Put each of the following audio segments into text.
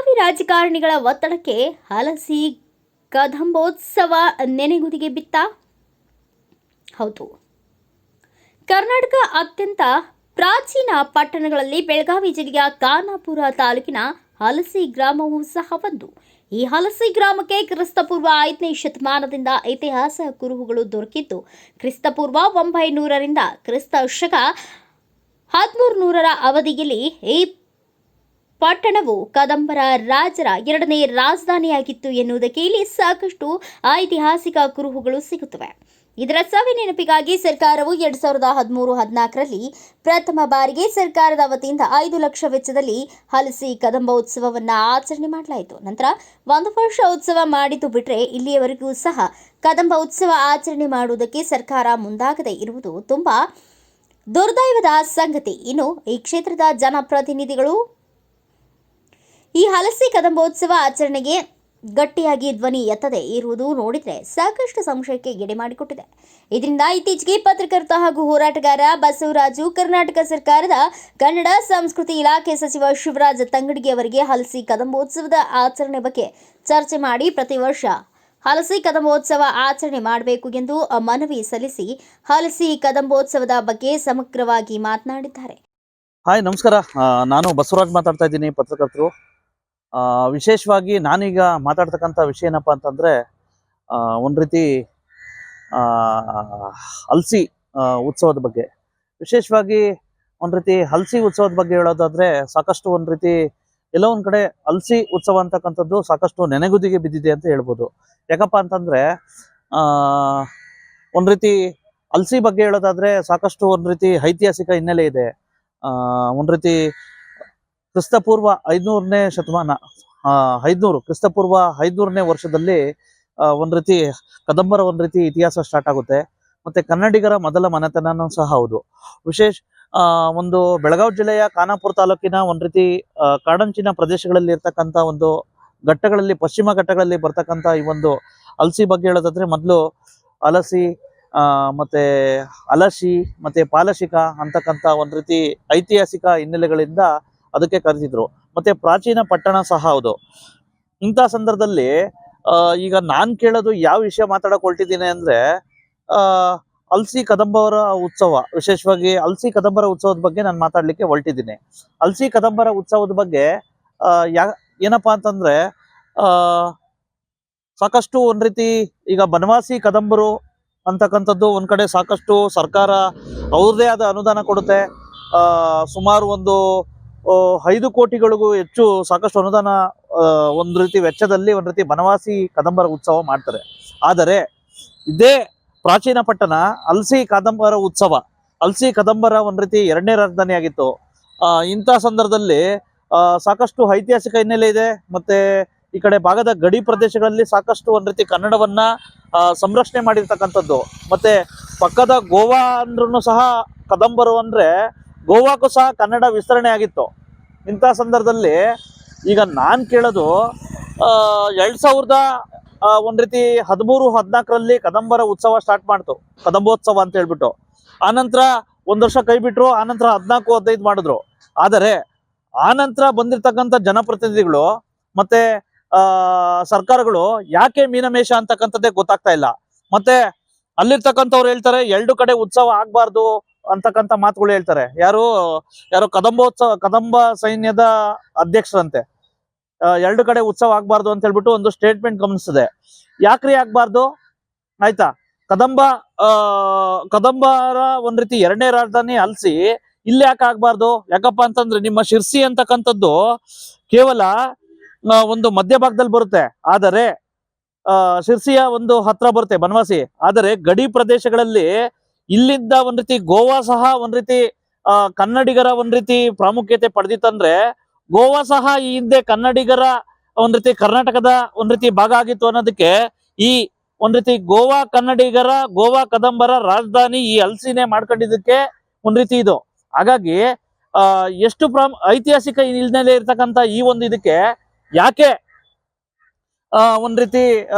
ಬೆಳಗಾವಿ ರಾಜಕಾರಣಿಗಳ ಒತ್ತಡಕ್ಕೆ ಹಲಸಿ ಕದಂಬೋತ್ಸವ ನೆನೆಗುದಿಗೆ ಬಿತ್ತ. ಹೌದು, ಕರ್ನಾಟಕ ಅತ್ಯಂತ ಪ್ರಾಚೀನ ಪಟ್ಟಣಗಳಲ್ಲಿ ಬೆಳಗಾವಿ ಜಿಲ್ಲೆಯ ಖಾನಾಪುರ ತಾಲೂಕಿನ ಹಲಸಿ ಗ್ರಾಮವೂ ಸಹ ಒಂದು. ಈ ಹಲಸಿ ಗ್ರಾಮಕ್ಕೆ ಕ್ರಿಸ್ತಪೂರ್ವ 5ನೇ ಶತಮಾನದಿಂದ ಇತಿಹಾಸ ಕುರುಹುಗಳು ದೊರಕಿದ್ದು, ಕ್ರಿಸ್ತಪೂರ್ವ 900ರಿಂದ ಕ್ರಿಸ್ತ ಶಕ 1300ರ ಅವಧಿಯಲ್ಲಿ ಈ ಪಟ್ಟಣವು ಕದಂಬರ ರಾಜರ 2ನೇ ರಾಜಧಾನಿಯಾಗಿತ್ತು ಎನ್ನುವುದಕ್ಕೆ ಇಲ್ಲಿ ಸಾಕಷ್ಟು ಐತಿಹಾಸಿಕ ಕುರುಹುಗಳು ಸಿಗುತ್ತವೆ. ಇದರ ಸವಿ ನೆನಪಿಗಾಗಿ ಸರ್ಕಾರವು 2013-14ರಲ್ಲಿ ಪ್ರಥಮ ಬಾರಿಗೆ ಸರ್ಕಾರದ ವತಿಯಿಂದ 5 ಲಕ್ಷ ವೆಚ್ಚದಲ್ಲಿ ಹಲಸಿ ಕದಂಬೋತ್ಸವವನ್ನು ಆಚರಣೆ ಮಾಡಲಾಯಿತು. ನಂತರ 1 ವರ್ಷ ಉತ್ಸವ ಮಾಡಿದ್ದು ಬಿಟ್ಟರೆ ಇಲ್ಲಿಯವರೆಗೂ ಸಹ ಕದಂಬ ಉತ್ಸವ ಆಚರಣೆ ಮಾಡುವುದಕ್ಕೆ ಸರ್ಕಾರ ಮುಂದಾಗದೇ ಇರುವುದು ತುಂಬಾ ದುರ್ದೈವದ ಸಂಗತಿ. ಇನ್ನು ಈ ಕ್ಷೇತ್ರದ ಜನಪ್ರತಿನಿಧಿಗಳು ಈ ಹಲಸಿ ಕದಂಬೋತ್ಸವ ಆಚರಣೆಗೆ ಗಟ್ಟಿಯಾಗಿ ಧ್ವನಿ ಎತ್ತದೇ ಇರುವುದು ನೋಡಿದರೆ ಸಾಕಷ್ಟು ಸಂಶಯಕ್ಕೆ ಎಡೆ ಮಾಡಿಕೊಟ್ಟಿದೆ. ಇದರಿಂದ ಇತ್ತೀಚೆಗೆ ಪತ್ರಕರ್ತ ಹಾಗೂ ಹೋರಾಟಗಾರ ಬಸವರಾಜು ಕರ್ನಾಟಕ ಸರ್ಕಾರದ ಕನ್ನಡ ಸಂಸ್ಕೃತಿ ಇಲಾಖೆ ಸಚಿವ ಶಿವರಾಜ ತಂಗಡಗಿ ಅವರಿಗೆ ಹಲಸಿ ಕದಂಬೋತ್ಸವದ ಆಚರಣೆ ಬಗ್ಗೆ ಚರ್ಚೆ ಮಾಡಿ ಪ್ರತಿ ವರ್ಷ ಹಲಸಿ ಕದಂಬೋತ್ಸವ ಆಚರಣೆ ಮಾಡಬೇಕು ಎಂದು ಮನವಿ ಸಲ್ಲಿಸಿ ಹಲಸಿ ಕದಂಬೋತ್ಸವದ ಬಗ್ಗೆ ಸಮಗ್ರವಾಗಿ ಮಾತನಾಡಿದ್ದಾರೆ. ಹಾಯ್, ನಮಸ್ಕಾರ. ನಾನು ಬಸವರಾಜ್ ಮಾತಾಡ್ತಾ ಇದ್ದೀನಿ, ಪತ್ರಕರ್ತರು. ವಿಶೇಷವಾಗಿ ನಾನೀಗ ಮಾತಾಡ್ತಕ್ಕಂಥ ವಿಷಯ ಏನಪ್ಪ ಅಂತಂದರೆ, ಒಂದು ರೀತಿ ಹಲಸಿ ಉತ್ಸವದ ಬಗ್ಗೆ. ವಿಶೇಷವಾಗಿ ಒಂದು ರೀತಿ ಹಲಸಿ ಉತ್ಸವದ ಬಗ್ಗೆ ಹೇಳೋದಾದರೆ, ಸಾಕಷ್ಟು ಒಂದು ರೀತಿ ಎಲ್ಲೋ ಒಂದು ಕಡೆ ಹಲಸಿ ಉತ್ಸವ ಅಂತಕ್ಕಂಥದ್ದು ಸಾಕಷ್ಟು ನೆನೆಗುದಿಗೆ ಬಿದ್ದಿದೆ ಅಂತ ಹೇಳ್ಬೋದು. ಯಾಕಪ್ಪ ಅಂತಂದರೆ, ಒಂದು ರೀತಿ ಹಲಸಿ ಬಗ್ಗೆ ಹೇಳೋದಾದರೆ ಸಾಕಷ್ಟು ಒಂದು ರೀತಿ ಐತಿಹಾಸಿಕ ಹಿನ್ನೆಲೆ ಇದೆ. ಒಂದು ರೀತಿ ಕ್ರಿಸ್ತಪೂರ್ವ 500ನೇ ಶತಮಾನ, 500 ಕ್ರಿಸ್ತಪೂರ್ವ 500ನೇ ವರ್ಷದಲ್ಲಿ ಒಂದು ರೀತಿ ಕದಂಬರ ಒಂದು ರೀತಿ ಇತಿಹಾಸ ಸ್ಟಾರ್ಟ್ ಆಗುತ್ತೆ. ಮತ್ತು ಕನ್ನಡಿಗರ ಮೊದಲ ಮನೆತನನೂ ಸಹ ಹೌದು. ಒಂದು ಬೆಳಗಾವಿ ಜಿಲ್ಲೆಯ ಖಾನಾಪುರ ತಾಲೂಕಿನ ಒಂದು ರೀತಿ ಕಾಡಂಚಿನ ಪ್ರದೇಶಗಳಲ್ಲಿ ಇರ್ತಕ್ಕಂಥ ಒಂದು ಘಟ್ಟಗಳಲ್ಲಿ, ಪಶ್ಚಿಮ ಘಟ್ಟಗಳಲ್ಲಿ ಬರ್ತಕ್ಕಂಥ ಈ ಒಂದು ಹಲಸಿ ಬಗ್ಗೆ ಹೇಳೋದಾದ್ರೆ, ಮೊದಲು ಹಲಸಿ ಮತ್ತು ಹಲಶಿ ಮತ್ತು ಪಾಲಶಿಕ ಅಂತಕ್ಕಂಥ ಒಂದು ರೀತಿ ಐತಿಹಾಸಿಕ ಹಿನ್ನೆಲೆಗಳಿಂದ ಅದಕ್ಕೆ ಕರೆದಿದ್ರು. ಮತ್ತು ಪ್ರಾಚೀನ ಪಟ್ಟಣ ಸಹ ಹೌದು. ಇಂಥ ಸಂದರ್ಭದಲ್ಲಿ ಈಗ ನಾನು ಕೇಳೋದು ಯಾವ ವಿಷಯ ಮಾತಾಡೋಕೆ ಹೊರಟಿದ್ದೀನಿ ಅಂದರೆ, ಹಲಸಿ ಕದಂಬರ ಉತ್ಸವ, ವಿಶೇಷವಾಗಿ ಹಲಸಿ ಕದಂಬರ ಉತ್ಸವದ ಬಗ್ಗೆ ನಾನು ಮಾತಾಡಲಿಕ್ಕೆ ಹೊರಟಿದ್ದೀನಿ. ಹಲಸಿ ಕದಂಬರ ಉತ್ಸವದ ಬಗ್ಗೆ ಏನಪ್ಪ ಅಂತಂದರೆ, ಸಾಕಷ್ಟು ಒಂದು ರೀತಿ ಈಗ ಬನವಾಸಿ ಕದಂಬರು ಅಂತಕ್ಕಂಥದ್ದು ಒಂದು ಕಡೆ ಸಾಕಷ್ಟು ಸರ್ಕಾರ ಅವ್ರದ್ದೇ ಆದ ಅನುದಾನ ಕೊಡುತ್ತೆ. ಸುಮಾರು ಒಂದು 5 ಕೋಟಿಗಳಿಗೂ ಹೆಚ್ಚು ಸಾಕಷ್ಟು ಅನುದಾನ ಒಂದು ರೀತಿ ವೆಚ್ಚದಲ್ಲಿ ಒಂದು ರೀತಿ ಬನವಾಸಿ ಕದಂಬರ ಉತ್ಸವ ಮಾಡ್ತಾರೆ. ಆದರೆ ಇದೇ ಪ್ರಾಚೀನ ಪಟ್ಟಣ ಹಲಸಿ ಕದಂಬರ ಉತ್ಸವ, ಹಲಸಿ ಕದಂಬರ ಒಂದು ರೀತಿ 2ನೇ ರಾಜಧಾನಿ ಆಗಿತ್ತು. ಇಂಥ ಸಂದರ್ಭದಲ್ಲಿ ಸಾಕಷ್ಟು ಐತಿಹಾಸಿಕ ಹಿನ್ನೆಲೆ ಇದೆ. ಮತ್ತು ಈ ಕಡೆ ಭಾಗದ ಗಡಿ ಪ್ರದೇಶಗಳಲ್ಲಿ ಸಾಕಷ್ಟು ಒಂದು ರೀತಿ ಕನ್ನಡವನ್ನ ಸಂರಕ್ಷಣೆ ಮಾಡಿರ್ತಕ್ಕಂಥದ್ದು. ಮತ್ತು ಪಕ್ಕದ ಗೋವಾ ಅಂದ್ರೂ ಸಹ ಕದಂಬರು ಅಂದರೆ ಗೋವಾಕ್ಕೂ ಸಹ ಕನ್ನಡ ವಿಸ್ತರಣೆ ಆಗಿತ್ತು. ಇಂಥ ಸಂದರ್ಭದಲ್ಲಿ ಈಗ ನಾನು ಕೇಳೋದು, 2000 ಒಂದು ರೀತಿ 13-14ರಲ್ಲಿ ಕದಂಬರ ಉತ್ಸವ ಸ್ಟಾರ್ಟ್ ಮಾಡ್ತು, ಕದಂಬೋತ್ಸವ ಅಂತ ಹೇಳ್ಬಿಟ್ಟು. ಆನಂತರ 1 ವರ್ಷ ಕೈ ಬಿಟ್ಟರು, ಆನಂತರ 14-15 ಮಾಡಿದ್ರು. ಆದರೆ ಆನಂತರ ಬಂದಿರತಕ್ಕಂಥ ಜನಪ್ರತಿನಿಧಿಗಳು ಮತ್ತು ಸರ್ಕಾರಗಳು ಯಾಕೆ ಮೀನಮೇಷ ಅಂತಕ್ಕಂಥದ್ದೇ ಗೊತ್ತಾಗ್ತಾ ಇಲ್ಲ. ಮತ್ತೆ ಅಲ್ಲಿರ್ತಕ್ಕಂಥವ್ರು ಹೇಳ್ತಾರೆ 2 ಕಡೆ ಉತ್ಸವ ಆಗ್ಬಾರ್ದು ಅಂತಕ್ಕಂಥ ಮಾತುಗಳು ಹೇಳ್ತಾರೆ. ಯಾರು ಕದಂಬ ಸೈನ್ಯದ ಅಧ್ಯಕ್ಷರಂತೆ 2 ಕಡೆ ಉತ್ಸವ ಆಗ್ಬಾರ್ದು ಅಂತ ಹೇಳ್ಬಿಟ್ಟು ಒಂದು ಸ್ಟೇಟ್ಮೆಂಟ್ ಗಮನಿಸಿದೆ. ಯಾಕ್ರಿ ಆಗ್ಬಾರ್ದು? ಆಯ್ತಾ, ಕದಂಬರ ಒಂದ್ ರೀತಿ 2ನೇ ರಾಜಧಾನಿ ಹಲಸಿ, ಇಲ್ಲಿ ಯಾಕೆ ಆಗ್ಬಾರ್ದು? ಯಾಕಪ್ಪ ಅಂತಂದ್ರೆ ನಿಮ್ಮ ಶಿರ್ಸಿ ಅಂತಕ್ಕಂಥದ್ದು ಕೇವಲ ಒಂದು ಮಧ್ಯಭಾಗದಲ್ಲಿ ಬರುತ್ತೆ. ಆದರೆ ಶಿರ್ಸಿಯ ಒಂದು ಹತ್ರ ಬರುತ್ತೆ ಬನವಾಸಿ. ಆದರೆ ಗಡಿ ಪ್ರದೇಶಗಳಲ್ಲಿ ಇಲ್ಲಿಂದ ಒಂದ್ ರೀತಿ ಗೋವಾ ಸಹ ಒಂದ್ ರೀತಿ ಕನ್ನಡಿಗರ ಒಂದ್ ರೀತಿ ಪ್ರಾಮುಖ್ಯತೆ ಪಡೆದಿತ್ತಂದ್ರೆ, ಗೋವಾ ಸಹ ಈ ಹಿಂದೆ ಕನ್ನಡಿಗರ ಒಂದ್ ರೀತಿ ಕರ್ನಾಟಕದ ಒಂದ್ ರೀತಿ ಭಾಗ ಆಗಿತ್ತು ಅನ್ನೋದಕ್ಕೆ ಈ ಒಂದ್ ರೀತಿ ಗೋವಾ ಕನ್ನಡಿಗರ, ಗೋವಾ ಕದಂಬರ ರಾಜಧಾನಿ ಈ ಹಲಸಿನೇ ಮಾಡ್ಕೊಂಡಿದ್ದಕ್ಕೆ ಒಂದ್ ರೀತಿ ಇದು. ಹಾಗಾಗಿ ಎಷ್ಟು ಐತಿಹಾಸಿಕ ಹಿನ್ನೆಲೆ ಇರ್ತಕ್ಕಂಥ ಈ ಒಂದು ಇದಕ್ಕೆ ಯಾಕೆ ಒಂದ್ ರೀತಿ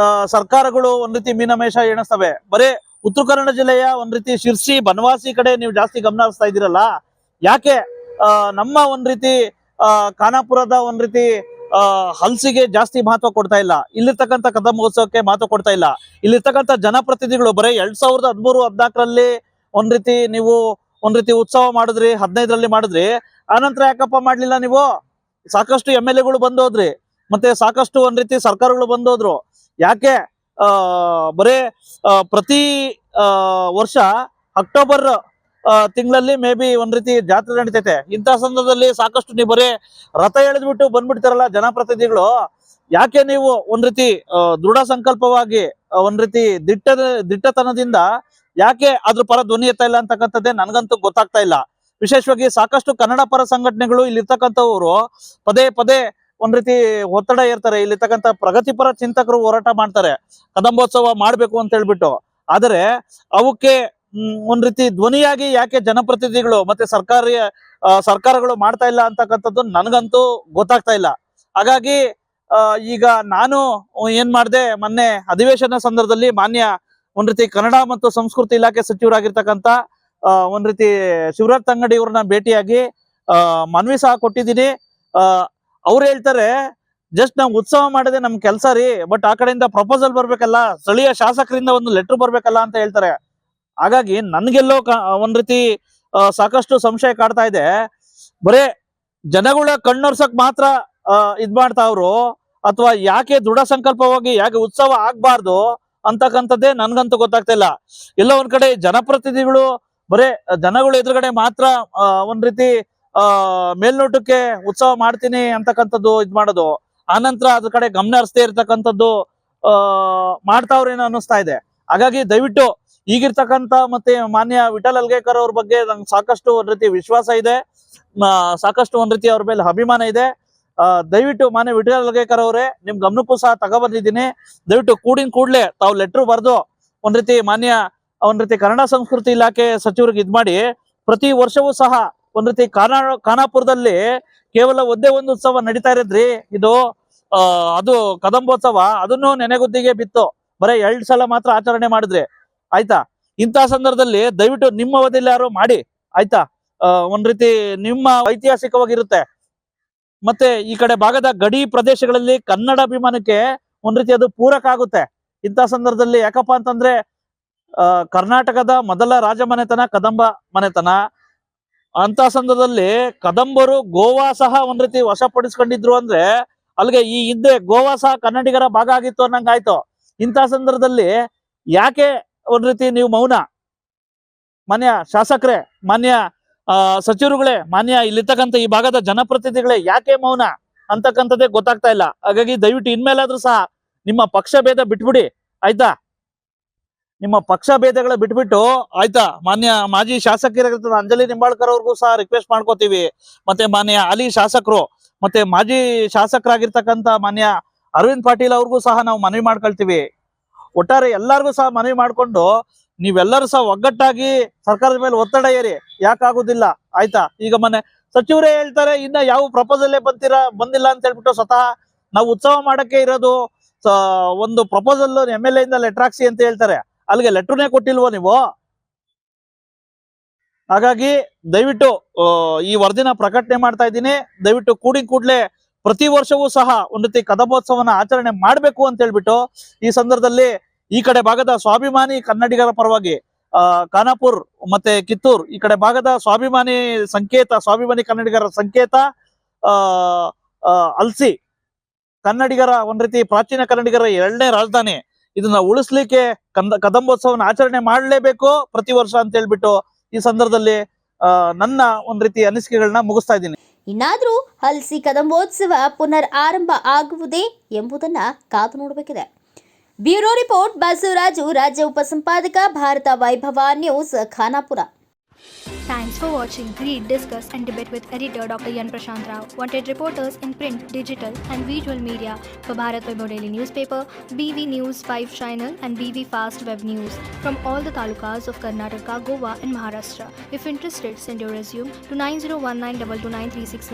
ಸರ್ಕಾರಗಳು ಒಂದ್ ರೀತಿ ಮೀನಮೇಷ ಎಣಿಸ್ತವೆ? ಬರೀ ಉತ್ತರ ಕನ್ನಡ ಜಿಲ್ಲೆಯ ಒಂದ್ ರೀತಿ ಶಿರ್ಸಿ ಬನವಾಸಿ ಕಡೆ ನೀವು ಜಾಸ್ತಿ ಗಮನ ಹರಿಸ್ತಾ ಇದ್ದೀರಲ್ಲ, ಯಾಕೆ ನಮ್ಮ ಒಂದ್ ರೀತಿ ಖಾನಾಪುರದ ಒಂದ್ ರೀತಿ ಹಲ್ಸಿಗೆ ಜಾಸ್ತಿ ಮಹತ್ವ ಕೊಡ್ತಾ ಇಲ್ಲ, ಇಲ್ಲಿರ್ತಕ್ಕಂಥ ಕದಂಬೋತ್ಸವಕ್ಕೆ ಮಹತ್ವ ಕೊಡ್ತಾ ಇಲ್ಲ. ಇಲ್ಲಿರ್ತಕ್ಕಂಥ ಜನಪ್ರತಿನಿಧಿಗಳು ಬರೀ 2013-14ರಲ್ಲಿ ಒಂದ್ ರೀತಿ ಉತ್ಸವ ಮಾಡಿದ್ರಿ, 15ರಲ್ಲಿ ಮಾಡಿದ್ರಿ, ಆನಂತರ ಯಾಕಪ್ಪ ಮಾಡ್ಲಿಲ್ಲ ನೀವು? ಸಾಕಷ್ಟು MLAಗಳು ಬಂದೋದ್ರಿ, ಮತ್ತೆ ಸಾಕಷ್ಟು ಒಂದ್ ರೀತಿ ಸರ್ಕಾರಗಳು ಬಂದೋದ್ರು. ಯಾಕೆ ಬರೇ ಪ್ರತಿ ವರ್ಷ ಅಕ್ಟೋಬರ್ ತಿಂಗಳಲ್ಲಿ ಮೇ ಬಿ ಒಂದ್ ರೀತಿ ಜಾತ್ರೆ ನಡೀತೈತೆ. ಇಂಥ ಸಂದರ್ಭದಲ್ಲಿ ಸಾಕಷ್ಟು ನೀವು ಬರೀ ರಥ ಎಳೆದ್ಬಿಟ್ಟು ಬಂದ್ಬಿಡ್ತಾರಲ್ಲ ಜನಪ್ರತಿನಿಧಿಗಳು. ಯಾಕೆ ನೀವು ಒಂದ್ ರೀತಿ ದೃಢ ಸಂಕಲ್ಪವಾಗಿ ಒಂದ್ ರೀತಿ ದಿಟ್ಟತನದಿಂದ ಯಾಕೆ ಅದ್ರ ಪರ ಧ್ವನಿ ಎತ್ತಾ ಇಲ್ಲ ಅಂತಕ್ಕಂಥದ್ದೇ ನನ್ಗಂತೂ ಗೊತ್ತಾಗ್ತಾ ಇಲ್ಲ. ವಿಶೇಷವಾಗಿ ಸಾಕಷ್ಟು ಕನ್ನಡ ಪರ ಸಂಘಟನೆಗಳು ಇಲ್ಲಿರ್ತಕ್ಕಂಥವ್ರು ಪದೇ ಪದೇ ಒಂದ್ ರೀತಿ ಒತ್ತಡ ಏರ್ತಾರೆ. ಇಲ್ಲಿರ್ತಕ್ಕಂಥ ಪ್ರಗತಿಪರ ಚಿಂತಕರು ಹೋರಾಟ ಮಾಡ್ತಾರೆ ಕದಂಬೋತ್ಸವ ಮಾಡ್ಬೇಕು ಅಂತ ಹೇಳ್ಬಿಟ್ಟು. ಆದರೆ ಅವಕ್ಕೆ ಒಂದ್ ರೀತಿ ಧ್ವನಿಯಾಗಿ ಯಾಕೆ ಜನಪ್ರತಿನಿಧಿಗಳು ಮತ್ತೆ ಸರ್ಕಾರಗಳು ಮಾಡ್ತಾ ಇಲ್ಲ ಅಂತಕ್ಕಂಥದ್ದು ನನಗಂತೂ ಗೊತ್ತಾಗ್ತಾ ಇಲ್ಲ. ಹಾಗಾಗಿ ಈಗ ನಾನು ಏನ್ ಮಾಡ್ದೆ, ಮೊನ್ನೆ ಅಧಿವೇಶನ ಸಂದರ್ಭದಲ್ಲಿ ಮಾನ್ಯ ಒಂದ್ ರೀತಿ ಕನ್ನಡ ಮತ್ತು ಸಂಸ್ಕೃತಿ ಇಲಾಖೆ ಸಚಿವರಾಗಿರ್ತಕ್ಕಂಥ ಒಂದ್ ರೀತಿ ಶಿವರಾಜ್ ತಂಗಡಿ ಅವ್ರನ್ನ ಭೇಟಿಯಾಗಿ ಮನವಿ ಸಹ ಕೊಟ್ಟಿದ್ದೀನಿ. ಅವ್ರು ಹೇಳ್ತಾರೆ, ಜಸ್ಟ್ ನಾವು ಉತ್ಸವ ಮಾಡದೆ ನಮ್ ಕೆಲ್ಸ ರೀ, ಬಟ್ ಆ ಕಡೆಯಿಂದ ಪ್ರಪೋಸಲ್ ಬರ್ಬೇಕಲ್ಲ, ಸ್ಥಳೀಯ ಶಾಸಕರಿಂದ ಒಂದು ಲೆಟರ್ ಬರ್ಬೇಕಲ್ಲ ಅಂತ ಹೇಳ್ತಾರೆ. ಹಾಗಾಗಿ ನನ್ಗೆಲ್ಲೋ ಒಂದ್ ರೀತಿ ಸಾಕಷ್ಟು ಸಂಶಯ ಕಾಡ್ತಾ ಇದೆ. ಬರೇ ಜನಗಳ ಕಣ್ಣೊರ್ಸಕ್ ಮಾತ್ರ ಇದ್ ಮಾಡ್ತಾವ್ರು, ಅಥವಾ ಯಾಕೆ ದೃಢ ಸಂಕಲ್ಪವಾಗಿ ಯಾಕೆ ಉತ್ಸವ ಆಗ್ಬಾರ್ದು ಅಂತಕ್ಕಂಥದ್ದೇ ನನ್ಗಂತೂ ಗೊತ್ತಾಗ್ತಾ ಇಲ್ಲ. ಎಲ್ಲೋ ಒಂದ್ ಕಡೆ ಜನಪ್ರತಿನಿಧಿಗಳು ಬರೇ ಜನಗಳು ಎದುರುಗಡೆ ಮಾತ್ರ ಒಂದ್ ರೀತಿ ಮೇಲ್ನೋಟಕ್ಕೆ ಉತ್ಸವ ಮಾಡ್ತೀನಿ ಅಂತಕ್ಕಂಥದ್ದು ಇದ್ ಮಾಡೋದು, ಆನಂತರ ಅದ್ರ ಕಡೆ ಗಮನ ಹರಿಸದೇ ಇರ್ತಕ್ಕಂಥದ್ದು ಮಾಡ್ತಾವ್ರೇನೋ ಅನ್ನಿಸ್ತಾ ಇದೆ. ಹಾಗಾಗಿ ದಯವಿಟ್ಟು ಈಗಿರ್ತಕ್ಕಂಥ ಮತ್ತೆ ಮಾನ್ಯ ವಿಠಲ್ ಅಲ್ಗೇಕರ್ ಅವ್ರ ಬಗ್ಗೆ ನಂಗೆ ಸಾಕಷ್ಟು ಒಂದ್ ರೀತಿ ವಿಶ್ವಾಸ ಇದೆ, ಸಾಕಷ್ಟು ಒಂದ್ ರೀತಿ ಅವ್ರ ಮೇಲೆ ಅಭಿಮಾನ ಇದೆ. ದಯವಿಟ್ಟು ಮಾನ್ಯ ವಿಠಲ್ ಅಲ್ಗೇಕರ್ ಅವರೇ, ನಿಮ್ ಗಮನಕ್ಕೂ ಸಹ ತಗೊಬಂದಿದ್ದೀನಿ. ದಯವಿಟ್ಟು ಕೂಡ್ಲೆ ತಾವು ಲೆಟರ್ ಬರೆದು ಒಂದ್ ರೀತಿ ಮಾನ್ಯ ಒಂದ್ ರೀತಿ ಕನ್ನಡ ಸಂಸ್ಕೃತಿ ಇಲಾಖೆ ಸಚಿವರಿಗೆ ಇದ್ ಮಾಡಿ, ಪ್ರತಿ ವರ್ಷವೂ ಸಹ ಒಂದ್ ರೀತಿ ಖಾನಾಪುರದಲ್ಲಿ ಕೇವಲ ಒಂದೇ ಒಂದು ಉತ್ಸವ ನಡೀತಾ ಇರೋದ್ರಿ, ಇದು ಅದು ಕದಂಬೋತ್ಸವ, ಅದನ್ನು ನೆನೆಗುದ್ದಿಗೆ ಬಿತ್ತು, ಬರೀ 2 ಸಲ ಮಾತ್ರ ಆಚರಣೆ ಮಾಡಿದ್ರಿ, ಆಯ್ತಾ? ಇಂಥ ಸಂದರ್ಭದಲ್ಲಿ ದಯವಿಟ್ಟು ನಿಮ್ಮ ಅವಧಿಯಲ್ಲಿ ಯಾರು ಮಾಡಿ, ಆಯ್ತಾ? ಒಂದ್ ರೀತಿ ನಿಮ್ಮ ಐತಿಹಾಸಿಕವಾಗಿರುತ್ತೆ. ಮತ್ತೆ ಈ ಕಡೆ ಭಾಗದ ಗಡಿ ಪ್ರದೇಶಗಳಲ್ಲಿ ಕನ್ನಡ ಅಭಿಮಾನಕ್ಕೆ ಒಂದ್ ರೀತಿ ಅದು ಪೂರಕ ಆಗುತ್ತೆ. ಇಂಥ ಸಂದರ್ಭದಲ್ಲಿ ಯಾಕಪ್ಪ ಅಂತಂದ್ರೆ ಕರ್ನಾಟಕದ ಮೊದಲ ರಾಜಮನೆತನ ಕದಂಬ ಮನೆತನ. ಅಂತ ಸಂದರ್ಭದಲ್ಲಿ ಕದಂಬರು ಗೋವಾ ಸಹ ಒಂದ್ ರೀತಿ ವಶಪಡಿಸ್ಕೊಂಡಿದ್ರು ಅಂದ್ರೆ ಅಲ್ಲಿಗೆ ಈ ಹಿಂದೆ ಗೋವಾ ಸಹ ಕನ್ನಡಿಗರ ಭಾಗ ಆಗಿತ್ತು ಅನ್ನಂಗಾಯ್ತು. ಇಂಥ ಸಂದರ್ಭದಲ್ಲಿ ಯಾಕೆ ಒಂದ್ ರೀತಿ ನೀವು ಮೌನ? ಮಾನ್ಯ ಶಾಸಕರೇ, ಮಾನ್ಯ ಸಚಿವರುಗಳೇ, ಮಾನ್ಯ ಇಲ್ಲಿರ್ತಕ್ಕಂಥ ಈ ಭಾಗದ ಜನಪ್ರತಿನಿಧಿಗಳೇ, ಯಾಕೆ ಮೌನ ಅಂತಕ್ಕಂಥದ್ದೇ ಗೊತ್ತಾಗ್ತಾ ಇಲ್ಲ. ಹಾಗಾಗಿ ದಯವಿಟ್ಟು ಇನ್ಮೇಲಾದ್ರೂ ಸಹ ನಿಮ್ಮ ಪಕ್ಷ ಭೇದ ಬಿಟ್ಬಿಡಿ, ಆಯ್ತಾ? ನಿಮ್ಮ ಪಕ್ಷ ಭೇದಗಳ ಬಿಟ್ಬಿಟ್ಟು, ಆಯ್ತಾ, ಮಾನ್ಯ ಮಾಜಿ ಶಾಸಕರಾಗಿರ್ತಕ್ಕಂಥ ಅಂಜಲಿ ನಿಂಬಾಳ್ಕರ್ ಅವ್ರಿಗೂ ಸಹ ರಿಕ್ವೆಸ್ಟ್ ಮಾಡ್ಕೋತೀವಿ, ಮತ್ತೆ ಮಾನ್ಯ ಹಾಲಿ ಶಾಸಕರು ಮತ್ತೆ ಮಾಜಿ ಶಾಸಕರಾಗಿರ್ತಕ್ಕಂಥ ಮಾನ್ಯ ಅರವಿಂದ್ ಪಾಟೀಲ್ ಅವ್ರಿಗೂ ಸಹ ನಾವು ಮನವಿ ಮಾಡ್ಕೊಳ್ತೀವಿ. ಒಟ್ಟಾರೆ ಎಲ್ಲರಿಗೂ ಸಹ ಮನವಿ ಮಾಡ್ಕೊಂಡು ನೀವೆಲ್ಲರೂ ಸಹ ಒಗ್ಗಟ್ಟಾಗಿ ಸರ್ಕಾರದ ಮೇಲೆ ಒತ್ತಡ ಏರಿ. ಯಾಕಾಗುದಿಲ್ಲ, ಆಯ್ತಾ? ಈಗ ಮೊನ್ನೆ ಸಚಿವರೇ ಹೇಳ್ತಾರೆ, ಇನ್ನ ಯಾವ ಪ್ರಪೋಸಲ್ ಬಂದಿಲ್ಲ ಅಂತ ಹೇಳ್ಬಿಟ್ಟು ಸ್ವತಃ ನಾವು ಉತ್ಸವ ಮಾಡಕ್ಕೆ ಇರೋದು ಒಂದು ಪ್ರಪೋಸಲ್ MLA ಇಂದ ಲೆಟರ್ ಹಾಕ್ಸಿ ಅಂತ ಹೇಳ್ತಾರೆ. ಅಲ್ಲಿಗೆ ಲೆಟರ್ನೇ ಕೊಟ್ಟಿಲ್ವೋ ನೀವು? ಹಾಗಾಗಿ ದಯವಿಟ್ಟು ಈ ವರದಿನ ಪ್ರಕಟಣೆ ಮಾಡ್ತಾ ಇದ್ದೀನಿ. ದಯವಿಟ್ಟು ಕೂಡ್ಲೆ ಪ್ರತಿ ವರ್ಷವೂ ಸಹ ಒಂದ್ ರೀತಿ ಕದಂಬೋತ್ಸವನ ಆಚರಣೆ ಮಾಡ್ಬೇಕು ಅಂತ ಹೇಳ್ಬಿಟ್ಟು ಈ ಸಂದರ್ಭದಲ್ಲಿ ಈ ಕಡೆ ಭಾಗದ ಸ್ವಾಭಿಮಾನಿ ಕನ್ನಡಿಗರ ಪರವಾಗಿ ಖಾನಾಪುರ್ ಮತ್ತೆ ಕಿತ್ತೂರ್ ಈ ಕಡೆ ಭಾಗದ ಸ್ವಾಭಿಮಾನಿ ಕನ್ನಡಿಗರ ಸಂಕೇತ ಅಲ್ಸಿ ಕನ್ನಡಿಗರ ಒಂದ್ ರೀತಿ ಪ್ರಾಚೀನ ಕನ್ನಡಿಗರ 2ನೇ ರಾಜಧಾನಿ, ಇದನ್ನ ಉಳಿಸ್ಲಿಕ್ಕೆ ಕದಂಬೋತ್ಸವನ ಆಚರಣೆ ಮಾಡಲೇಬೇಕು ಪ್ರತಿ ವರ್ಷ ಅಂತ ಹೇಳ್ಬಿಟ್ಟು ಈ ಸಂದರ್ಭದಲ್ಲಿ ನನ್ನ ಒಂದ್ ರೀತಿ ಅನಿಸಿಕೆಗಳನ್ನ ಮುಗಿಸ್ತಾ ಇದ್ದೀನಿ. ಇನ್ನಾದ್ರೂ ಹಲ್ಸಿ ಕದಂಬೋತ್ಸವ ಪುನರ್ ಆರಂಭ ಆಗುವುದೇ ಎಂಬುದನ್ನ ಕಾದು ನೋಡಬೇಕಿದೆ. ಬ್ಯೂರೋ ರಿಪೋರ್ಟ್ ಬಸವರಾಜು, ರಾಜ್ಯ ಉಪಸಂಪಾದಕ, ಭಾರತ ವೈಭವ news, Khanapur. Thanks for watching. Read, discuss and debate with editor Dr. Yan Prashant Rao. Wanted reporters in print, digital and visual media for Bharat Vaibhav Daily Newspaper, BV News 5 Channel and BV Fast Web News from all the talukas of Karnataka, Goa and Maharashtra. If interested, send your resume to 9019229369.